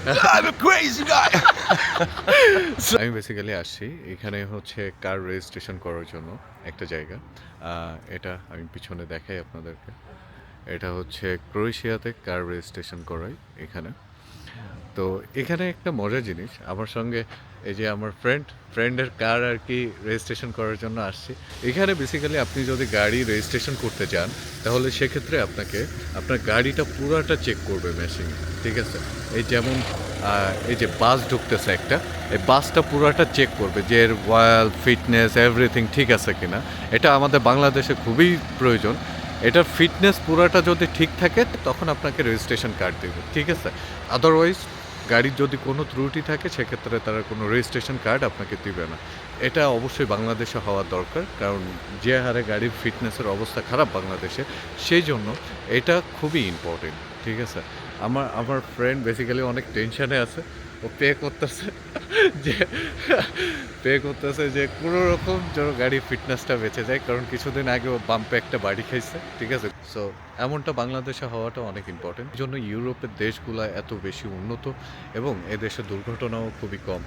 I'm a crazy guy. আমি basically আসছি এখানে হচ্ছে কার রেজিস্ট্রেশন করার জন্য একটা জায়গা। এটা আমি পিছনে দেখাই আপনাদেরকে। এটা হচ্ছে ক্রোয়েশিয়াতে কার রেজিস্ট্রেশন করাই এখানে। তো এখানে একটা মজার জিনিস আমার সঙ্গে এই যে আমার ফ্রেন্ডের কার আর কি রেজিস্ট্রেশন করার জন্য আসছি। এখানে বেসিক্যালি আপনি যদি গাড়ি রেজিস্ট্রেশন করতে চান তাহলে সেক্ষেত্রে আপনাকে আপনার গাড়িটা পুরাটা চেক করবে মেশিন, ঠিক আছে? এই যেমন এই যে বাস ঢুকতেছে একটা, এই বাসটা পুরাটা চেক করবে যে এর ওয়েল ফিটনেস এভরিথিং ঠিক আছে কিনা। এটা আমাদের বাংলাদেশে খুবই প্রয়োজন। এটার ফিটনেস পুরাটা যদি ঠিক থাকে তখন আপনাকে রেজিস্ট্রেশন কার্ড দেবে, ঠিক আছে? আদারওয়াইজ গাড়ির যদি কোনো ত্রুটি থাকে সেক্ষেত্রে তারা কোনো রেজিস্ট্রেশন কার্ড আপনাকে দিবে না। এটা অবশ্যই বাংলাদেশে হওয়া দরকার, কারণ যে হারে গাড়ির ফিটনেসের অবস্থা খারাপ বাংলাদেশে, সেই জন্য এটা খুবই ইম্পর্টেন্ট, ঠিক আছে? আমার ফ্রেন্ড বেসিক্যালি অনেক টেনশানে আছে। ও পে করতেছে যে কোনো রকম যেন গাড়ির ফিটনেসটা বেঁচে যায়, কারণ কিছুদিন আগে ও বাম্পে একটা বাড়ি খাইছে, ঠিক আছে? সো এমনটা বাংলাদেশে হওয়াটা অনেক ইম্পর্টেন্ট। এই জন্য ইউরোপের দেশগুলো এত বেশি উন্নত এবং এদেশে দুর্ঘটনাও খুবই কম।